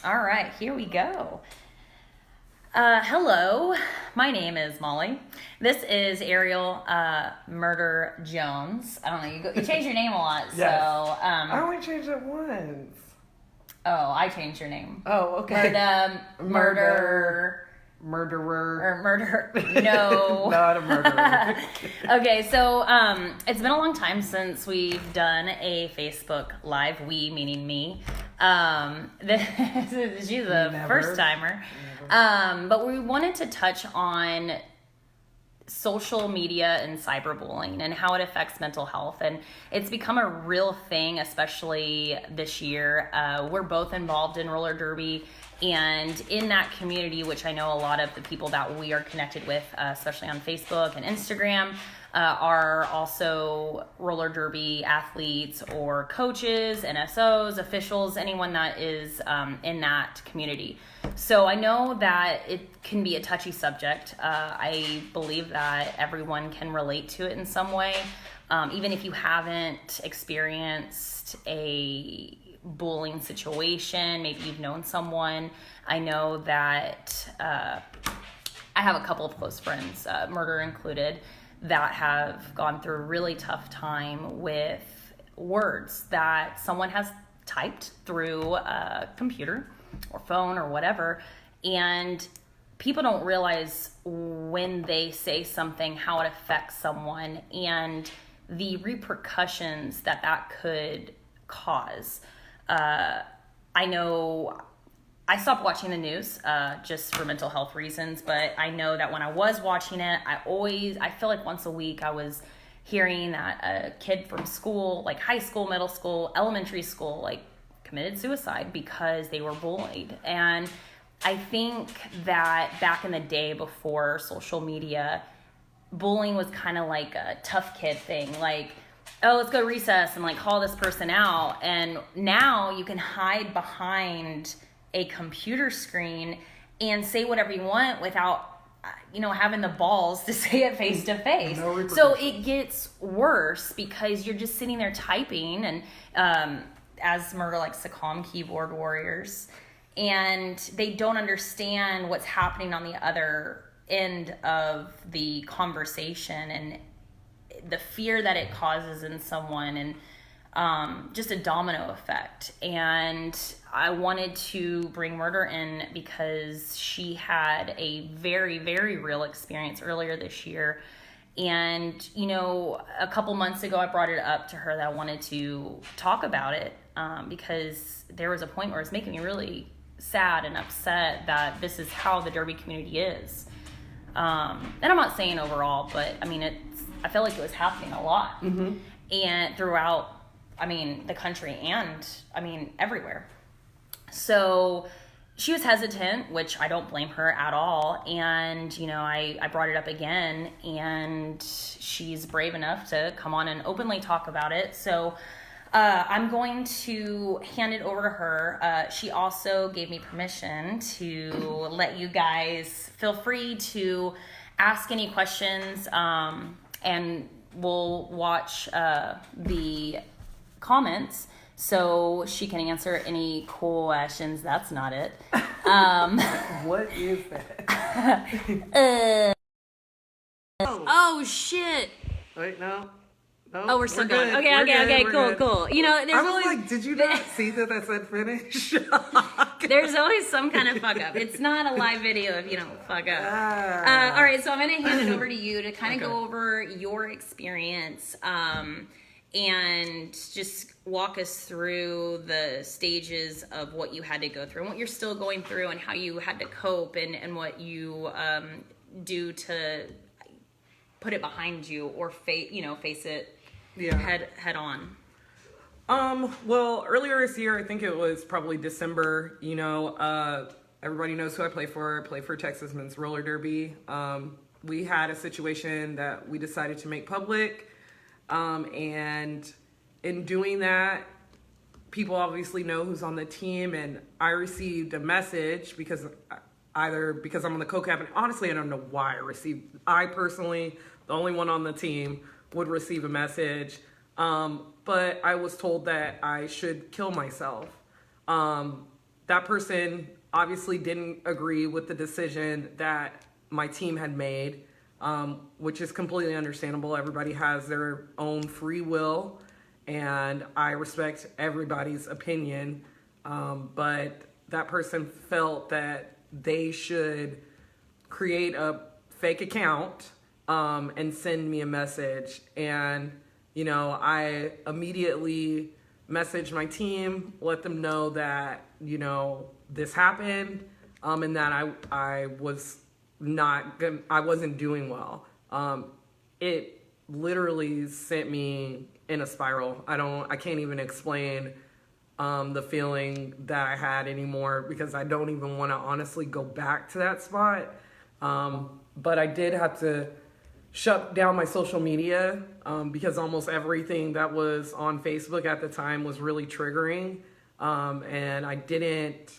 All right, here we go. Hello, my name is Molly. This is Ariel Murder Jones. I don't know, you change your name a lot, Yes. so... I only changed it once. Oh, I changed your name. Oh, okay. Murderer. Murderer. Or murder. No. Not a murderer. Okay, so it's been a long time since we've done a Facebook Live. We, meaning me. She's a first timer. But we wanted to touch on social media and cyberbullying and how it affects mental health. And it's become a real thing, especially this year. We're both involved in roller derby. And in that community, which I know a lot of the people that we are connected with, especially on Facebook and Instagram, are also roller derby athletes or coaches, NSOs, officials, anyone that is in that community. So I know that it can be a touchy subject. I believe that everyone can relate to it in some way, even if you haven't experienced a bullying situation. Maybe you've known someone. I know that I have a couple of close friends, murder included, that have gone through a really tough time with words that someone has typed through a computer or phone or whatever, and people don't realize when they say something how it affects someone and the repercussions that that could cause. I know I stopped watching the news just for mental health reasons, but I know that when I was watching it, I feel like once a week I was hearing that a kid from school, like high school, middle school, elementary school, like committed suicide because they were bullied. And I think that back in the day before social media, bullying was kind of like a tough kid thing, like, oh, let's go recess and like call this person out. And now you can hide behind a computer screen and say whatever you want without, having the balls to say it face to face. So it gets worse because you're just sitting there typing, and as Murder likes to call them, keyboard warriors, and they don't understand what's happening on the other end of the conversation and the fear that it causes in someone, and just a domino effect. And I wanted to bring Murder in because she had a very, very real experience earlier this year. And, a couple months ago, I brought it up to her that I wanted to talk about it because there was a point where it's making me really sad and upset that this is how the derby community is. And I'm not saying overall, but I feel like it was happening a lot. Mm-hmm. And throughout, the country and, everywhere. So she was hesitant, which I don't blame her at all. And, I brought it up again, and she's brave enough to come on and openly talk about it. So I'm going to hand it over to her. She also gave me permission to let you guys feel free to ask any questions, and we'll watch the comments so she can answer any questions. That's not it. What is that? Oh, shit. Wait, no. Oh, we're still going. Okay, cool. There's I was always, like, did you not see that said finish? there's always some kind of fuck up. It's not a live video if you don't fuck up. All right, so I'm going to hand it over to you to kind of go over your experience and just walk us through the stages of what you had to go through and what you're still going through and how you had to cope and what you do to put it behind you or face it head on. Well, earlier this year, I think it was probably December, everybody knows who I play for. I play for Texas Men's Roller Derby. We had a situation that we decided to make public. And in doing that, people obviously know who's on the team. And I received a message because I'm on the co-captain. Honestly, I don't know why I personally, the only one on the team, would receive a message. But I was told that I should kill myself. that person obviously didn't agree with the decision that my team had made, which is completely understandable. Everybody has their own free will, and I respect everybody's opinion. But that person felt that they should create a fake account and send me a message. And, I immediately messaged my team, let them know that, this happened, and that I wasn't doing well. It literally sent me in a spiral. I can't even explain the feeling that I had anymore, because I don't even want to honestly go back to that spot. But I did have to shut down my social media because almost everything that was on Facebook at the time was really triggering. And I didn't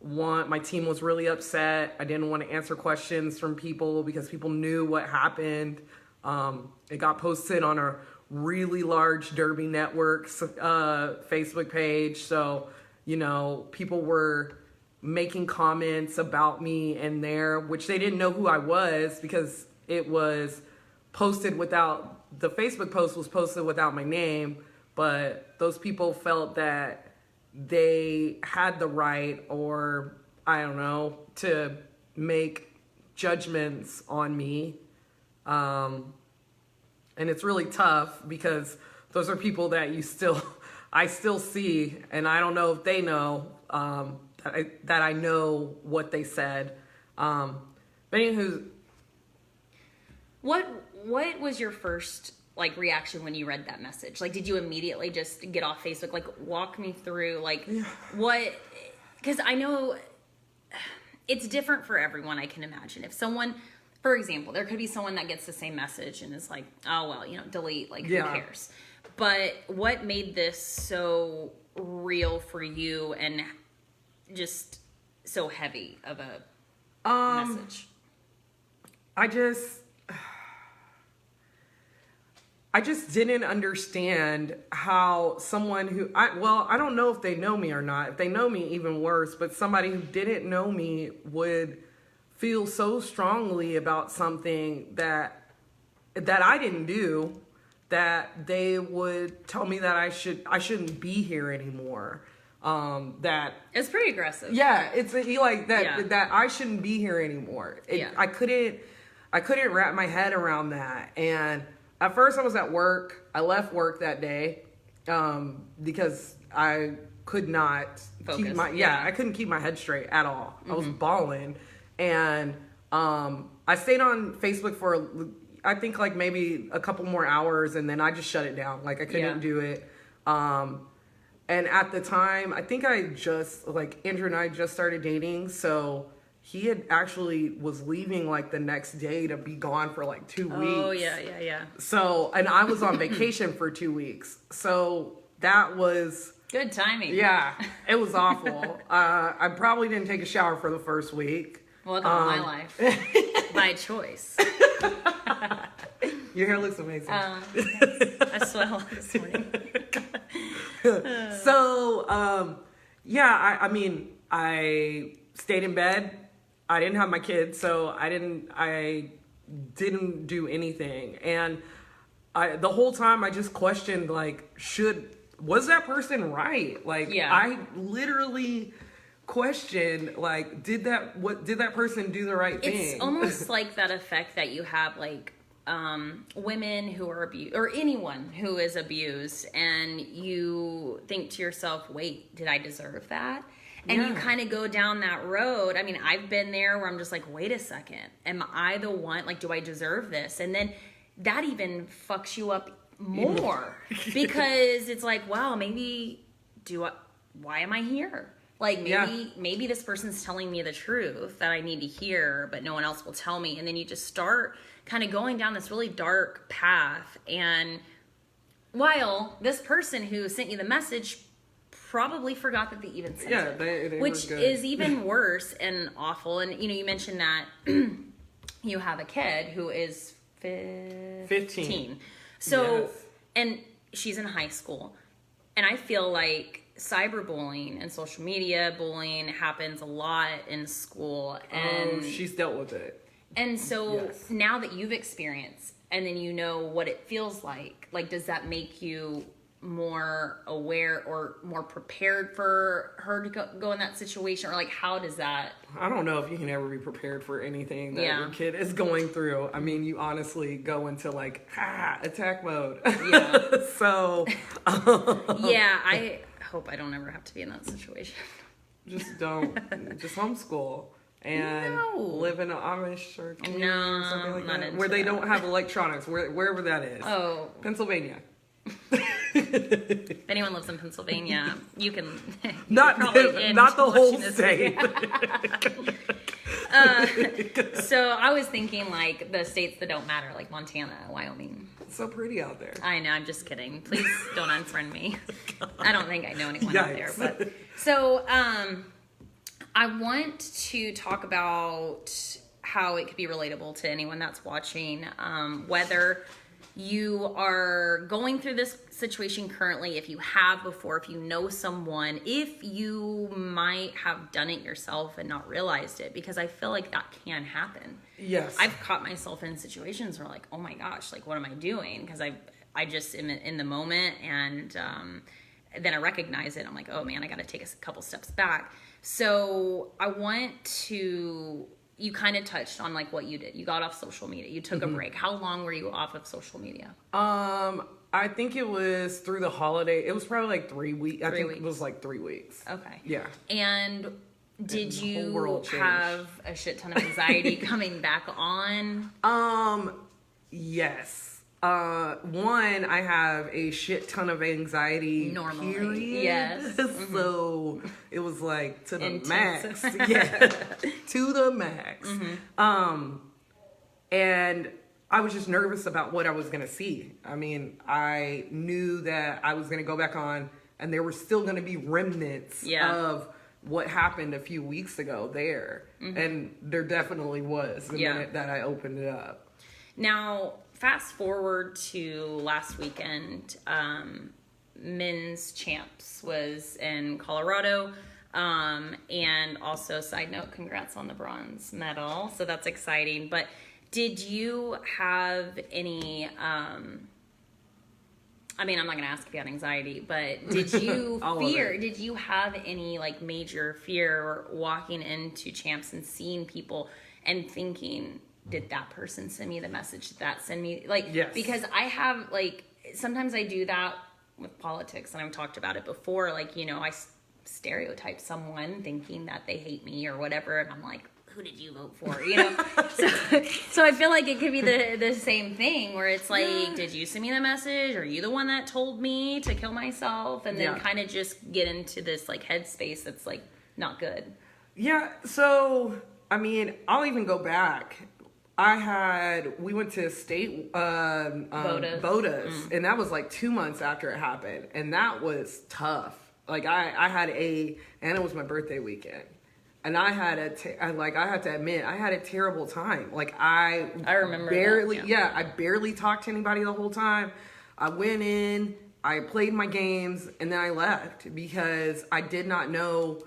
want, my team was really upset. I didn't want to answer questions from people because people knew what happened. It got posted on a really large Derby Network's Facebook page. So, people were making comments about me in there, which they didn't know who I was because it was posted without, the Facebook post was posted without my name, but those people felt that they had the right, or I don't know, to make judgments on me. And it's really tough because those are people that I still see, and I don't know if they know that I know what they said. But anywho, what was your first reaction when you read that message? Did you immediately just get off Facebook? Walk me through what, because I know it's different for everyone. I can imagine if someone, for example, there could be someone that gets the same message and is like, oh well, delete, who cares? But what made this so real for you and just so heavy of a message? I just didn't understand how someone who, I don't know if they know me or not. If they know me, even worse, but somebody who didn't know me would feel so strongly about something that I didn't do, that they would tell me that I shouldn't be here anymore. That it's pretty aggressive. Yeah, it's like that, that I shouldn't be here anymore. I couldn't wrap my head around that. And at first I was at work. I left work that day because I could not focus. I couldn't keep my head straight at all. I was bawling. And I stayed on Facebook for I think maybe a couple more hours, and then I just shut it down. I couldn't do it. And at the time, I think I just Andrew and I just started dating, so he had actually was leaving the next day to be gone for 2 weeks. Oh, yeah. So, and I was on vacation for 2 weeks. So that was good timing. Yeah, it was awful. I probably didn't take a shower for the first week. Welcome to my life. By choice. Your hair looks amazing. I sweat a lot this morning. So, I mean, I stayed in bed. I didn't have my kids, so I didn't do anything. And the whole time I just questioned, was that person right? I literally questioned, did that person do the right thing? It's almost like that effect that you have, women who are abused, or anyone who is abused, and you think to yourself, wait, did I deserve that? And you kind of go down that road. I mean, I've been there where I'm just wait a second, am I the one, do I deserve this? And then that even fucks you up more because it's wow, maybe why am I here? Maybe this person's telling me the truth that I need to hear, but no one else will tell me. And then you just start kind of going down this really dark path. And while this person who sent you the message probably forgot that they even sent it. They which were good. Is even worse and awful. And, you mentioned that you have a kid who is 15. So, yes. And she's in high school. And I feel like cyberbullying and social media bullying happens a lot in school, and she's dealt with it. And so Yes. now that you've experienced, and then you know what it feels like does that make you more aware or more prepared for her to go in that situation, or how does that? I don't know if you can ever be prepared for anything that Yeah. your kid is going through. I mean, you honestly go into attack mode. Yeah. So Yeah, I hope I don't ever have to be in that situation. just don't, just homeschool and No. live in an Amish or community No, or something like not that, into where they that. don't have electronics, wherever that is. Oh, Pennsylvania. if anyone lives in Pennsylvania, you can Not probably not the whole watching this state. So I was thinking the states that don't matter, like Montana, Wyoming. It's so pretty out there. I know, I'm just kidding. Please don't unfriend me. I don't think I know anyone out there. Yikes. But so I want to talk about how it could be relatable to anyone that's watching, whether you are going through this situation currently, if you have before, if you know someone, if you might have done it yourself and not realized it, because I feel like that can happen. Yes. I've caught myself in situations where oh my gosh, what am I doing? Because I just am in the moment, and then I recognize it. I'm like, oh man, I got to take a couple steps back. So I want to, you kind of touched on what you did. You got off social media. You took a break. How long were you off of social media? I think it was through the holiday. It was probably 3 weeks. I think weeks. it was 3 weeks. Okay. Yeah. And did the whole you world changed. have a shit ton of anxiety coming back on? Yes. One, I have a shit ton of anxiety. Normally, period. yes. So it was to the Intense. max. Yeah. To the max. And I was just nervous about what I was going to see. I mean, I knew that I was going to go back on and there were still going to be remnants of what happened a few weeks ago there. And there definitely was the minute that I opened it up. Now, fast forward to last weekend, men's champs was in Colorado. And also, side note, congrats on the bronze medal. So that's exciting. But did you have any, I'm not going to ask if you had anxiety, but did you did you have any major fear walking into champs and seeing people and thinking, did that person send me the message? Did that send me Yes. Because I have sometimes I do that with politics, and I've talked about it before. I stereotype someone thinking that they hate me or whatever, and I'm like, who did you vote for? So I feel like it could be the same thing where it's did you send me the message? Are you the one that told me to kill myself? And then kind of just get into this headspace that's not good. Yeah. So, I mean, I'll even go back. We went to state, Bodas, and that was 2 months after it happened. And that was tough. I had and it was my birthday weekend. And I had I have to admit, I had a terrible time. I remember barely, that, I barely talked to anybody the whole time. I went in, I played my games, and then I left because I did not know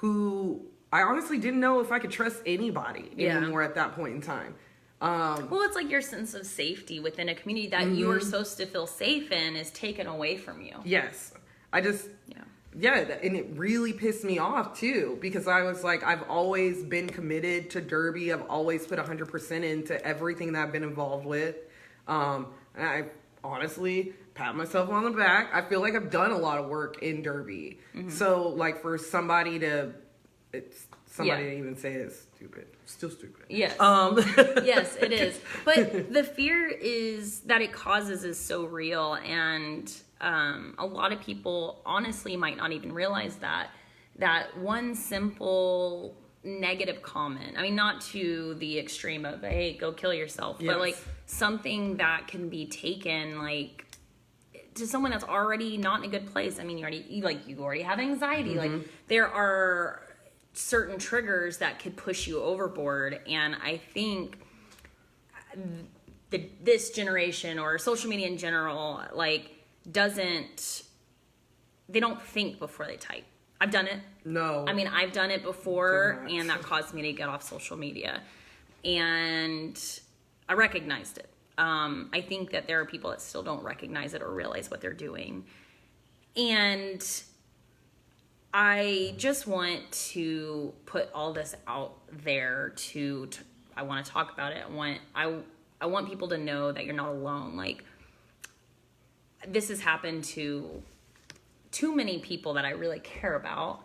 I honestly didn't know if I could trust anybody anymore at that point in time. Well, it's your sense of safety within a community that you are supposed to feel safe in is taken away from you. Yes. I just... and it really pissed me off too, because I was I've always been committed to Derby. I've always put 100% into everything that I've been involved with. And I honestly pat myself on the back. I feel like I've done a lot of work in Derby. So for somebody to even say it's stupid, still stupid. Yes. Yes, it is. But the fear that it causes is so real, and a lot of people honestly might not even realize that one simple negative comment, not to the extreme of, hey, go kill yourself, but something that can be taken to someone that's already not in a good place. You already have anxiety. There are certain triggers that could push you overboard, and I think this generation or social media in general doesn't they don't think before they type. I've done it. No. I mean, I've done it before, Do not. and that caused me to get off social media. And I recognized it. I think that there are people that still don't recognize it or realize what they're doing. And I just want to put all this out there I want to talk about it. I want people to know that you're not alone. Like, this has happened to too many people that I really care about.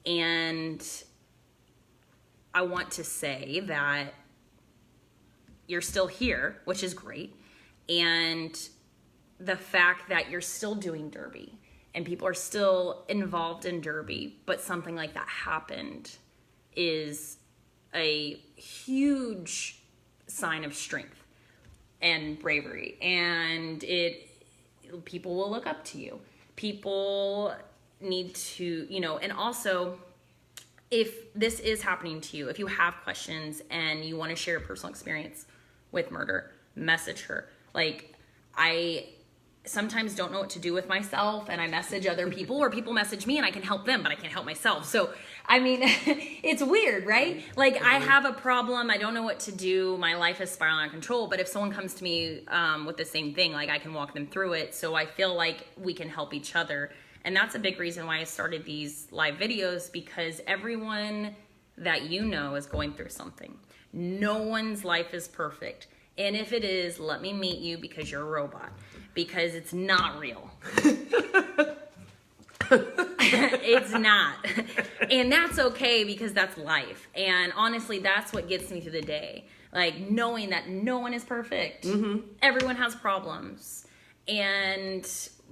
And I want to say that you're still here, which is great. And the fact that you're still doing Derby and people are still involved in Derby, but something like that happened is a huge sign of strength and bravery. And people will look up to you. People need to, and also, if this is happening to you, if you have questions and you want to share a personal experience with murder, message her. Like, I sometimes don't know what to do with myself, and I message other people, or people message me and I can help them, but I can't help myself. So, I mean, it's weird, right? Like, I have a problem, I don't know what to do, my life is spiraling out of control, but if someone comes to me with the same thing, like, I can walk them through it. So I feel like we can help each other. And that's a big reason why I started these live videos, because everyone that you know is going through something. No one's life is perfect. And if it is, let me meet you, because you're a robot. Because it's not real. It's not. And that's okay, because that's life. And honestly, that's what gets me through the day. Like, knowing that no one is perfect. Mm-hmm. Everyone has problems.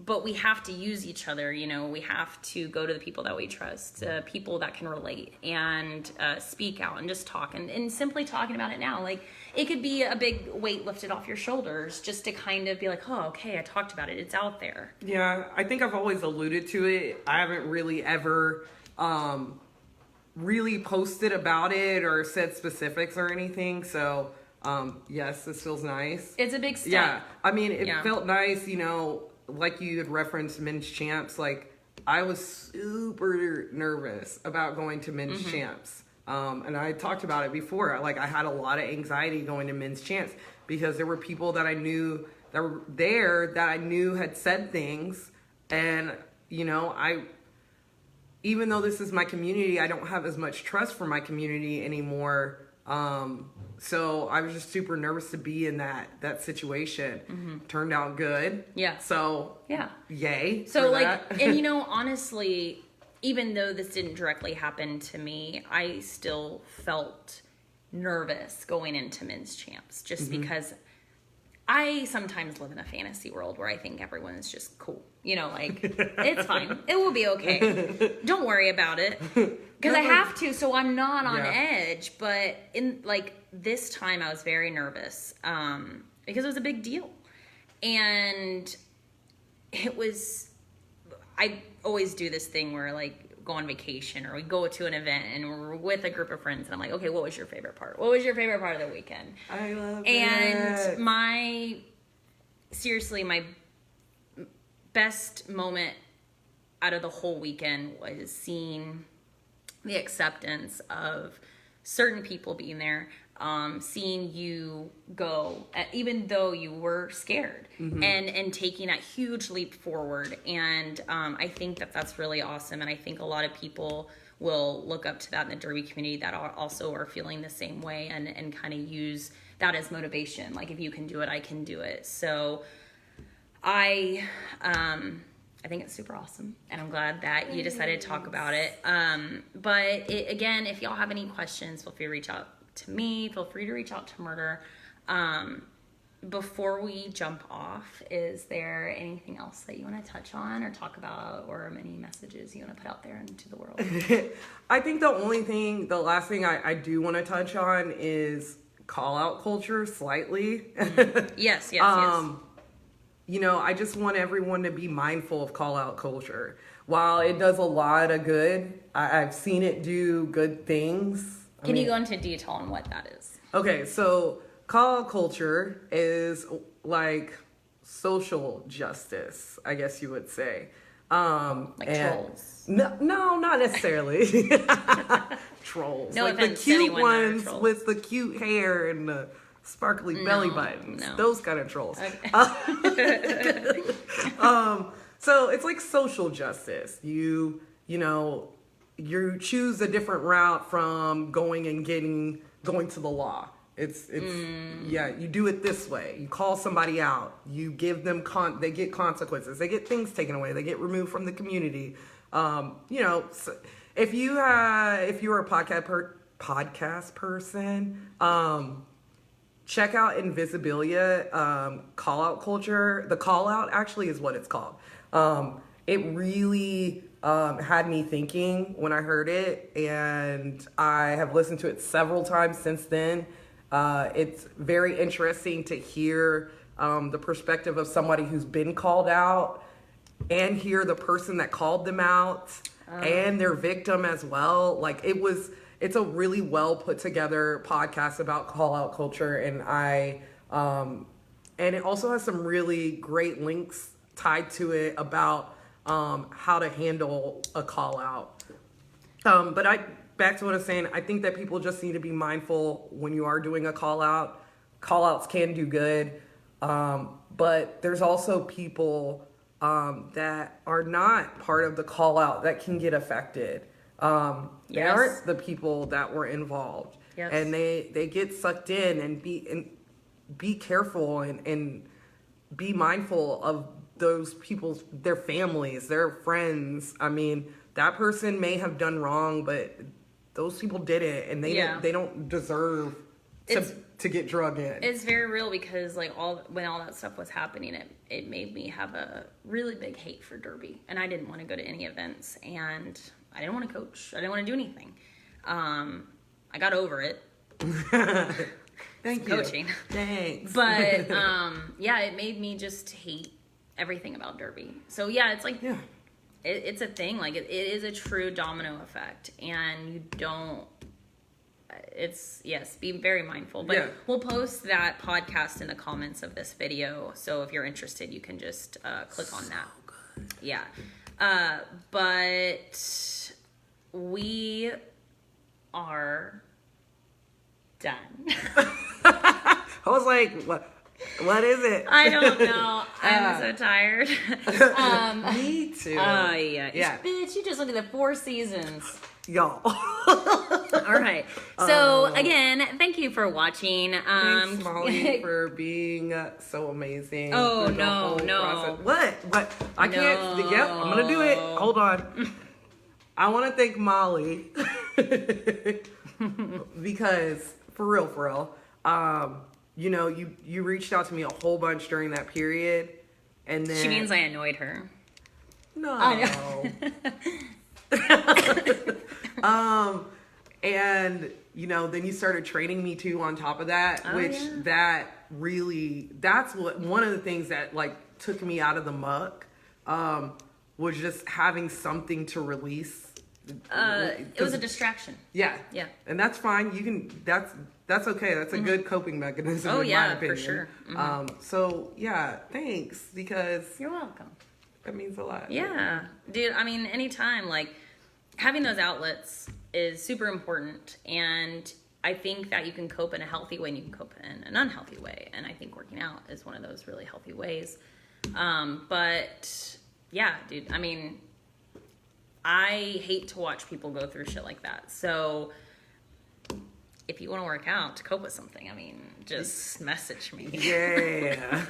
But we have to use each other, we have to go to the people that we trust, people that can relate, and speak out and just talk. And simply talking about it now, like, it could be a big weight lifted off your shoulders, just to kind of be like, oh, okay, I talked about it. It's out there. Yeah, I think I've always alluded to it. I haven't really ever really posted about it or said specifics or anything. So, yes, this feels nice. It's a big step. Yeah, I mean, it felt nice, like you had referenced men's champs. Like, I was super nervous about going to men's champs. And I talked about it before. Like, I had a lot of anxiety going to men's champs, because there were people that I knew that were there that I knew had said things. And, even though this is my community, I don't have as much trust for my community anymore. So I was just super nervous to be in that situation. Mm-hmm. Turned out good. Yeah. So, yeah. Yay. So, like, and honestly, even though this didn't directly happen to me, I still felt nervous going into men's champs, just because I sometimes live in a fantasy world where I think everyone is just cool. Like, it's fine. It will be okay. Don't worry about it. Because I have to, so I'm not on edge. But in, like, this time I was very nervous because it was a big deal. And I always do this thing where, like, go on vacation, or we go to an event and we're with a group of friends, and I'm like, okay, what was your favorite part? What was your favorite part of the weekend? I love it. And my best moment out of the whole weekend was seeing the acceptance of certain people being there, seeing you go, even though you were scared, and taking that huge leap forward. And I think that's really awesome. And I think a lot of people will look up to that in the Derby community that also are feeling the same way, and kind of use that as motivation. Like, if you can do it, I can do it. So I think it's super awesome, and I'm glad that you decided to talk about it. But again, if y'all have any questions, feel free to reach out to me. Feel free to reach out to Murder. Before we jump off, is there anything else that you want to touch on or talk about, or any messages you want to put out there into the world? I think the last thing I do want to touch on is call out culture slightly. Yes. I just want everyone to be mindful of call out culture. While it does a lot of good, I've seen it do good things. Can you go into detail on what that is? Okay, so call out culture is like social justice, I guess you would say. Like and trolls. No, not necessarily. Trolls. No like the offense to cute anyone that are ones trolls. with the cute hair and the sparkly belly buttons. no. Those kind of trolls. Okay. So it's like social justice. You choose a different route from going to the law. It's yeah, you do it this way. You call somebody out. You give them they get consequences. They get things taken away. They get removed from the community. So if you're a podcast person, check out Invisibilia, Call Out Culture. The Call Out actually is what it's called. It really had me thinking when I heard it, and I have listened to it several times since then. It's very interesting to hear the perspective of somebody who's been called out and hear the person that called them out and their victim as well. Like it's a really well put together podcast about call out culture, and and it also has some really great links tied to it about how to handle a call out. Back to what I was saying, I think that people just need to be mindful when you are doing a call out. Call outs can do good, but there's also people that are not part of the call out that can get affected. They aren't the people that were involved, and they get sucked in, and be careful and be mindful of those people's, their families, their friends. I mean, that person may have done wrong, but those people did it, and they don't deserve to get drug in. It's very real because when all that stuff was happening, it made me have a really big hate for Derby, and I didn't want to go to any events, and I didn't want to coach. I didn't want to do anything. I got over it. Thank you. Coaching. Thanks. But it made me just hate everything about Derby. So it's like it's a thing. Like it is a true domino effect, and you don't. Be very mindful. But we'll post that podcast in the comments of this video. So if you're interested, you can just click on that. Good. Yeah. But we are done. I was like, what is it? I don't know. I'm so tired. Me too. Yeah. Bitch, you just looked at the 4 seasons. Y'all. All right. So again, thank you for watching. Thanks, Molly, for being so amazing. Oh no. Process. What? I can't. Yep, I'm gonna do it. Hold on. I want to thank Molly because for real, you reached out to me a whole bunch during that period, and then She means I annoyed her. No. I know. And then you started training me too on top of that, that's one of the things that took me out of the muck, was just having something to release. It was a distraction. Yeah. And that's fine. That's okay. That's a good coping mechanism. Oh, in my opinion. for sure. Thanks, because You're welcome. that means a lot. Yeah. Dude, I mean, anytime, having those outlets is super important, and I think that you can cope in a healthy way and you can cope in an unhealthy way, and I think working out is one of those really healthy ways. But yeah, dude, I mean, I hate to watch people go through shit like that. So if you want to work out to cope with something, I mean, just message me. Yeah.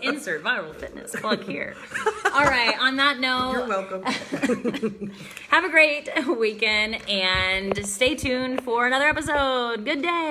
Insert viral fitness plug here. All right, on that note, You're welcome. have a great weekend and stay tuned for another episode. Good day.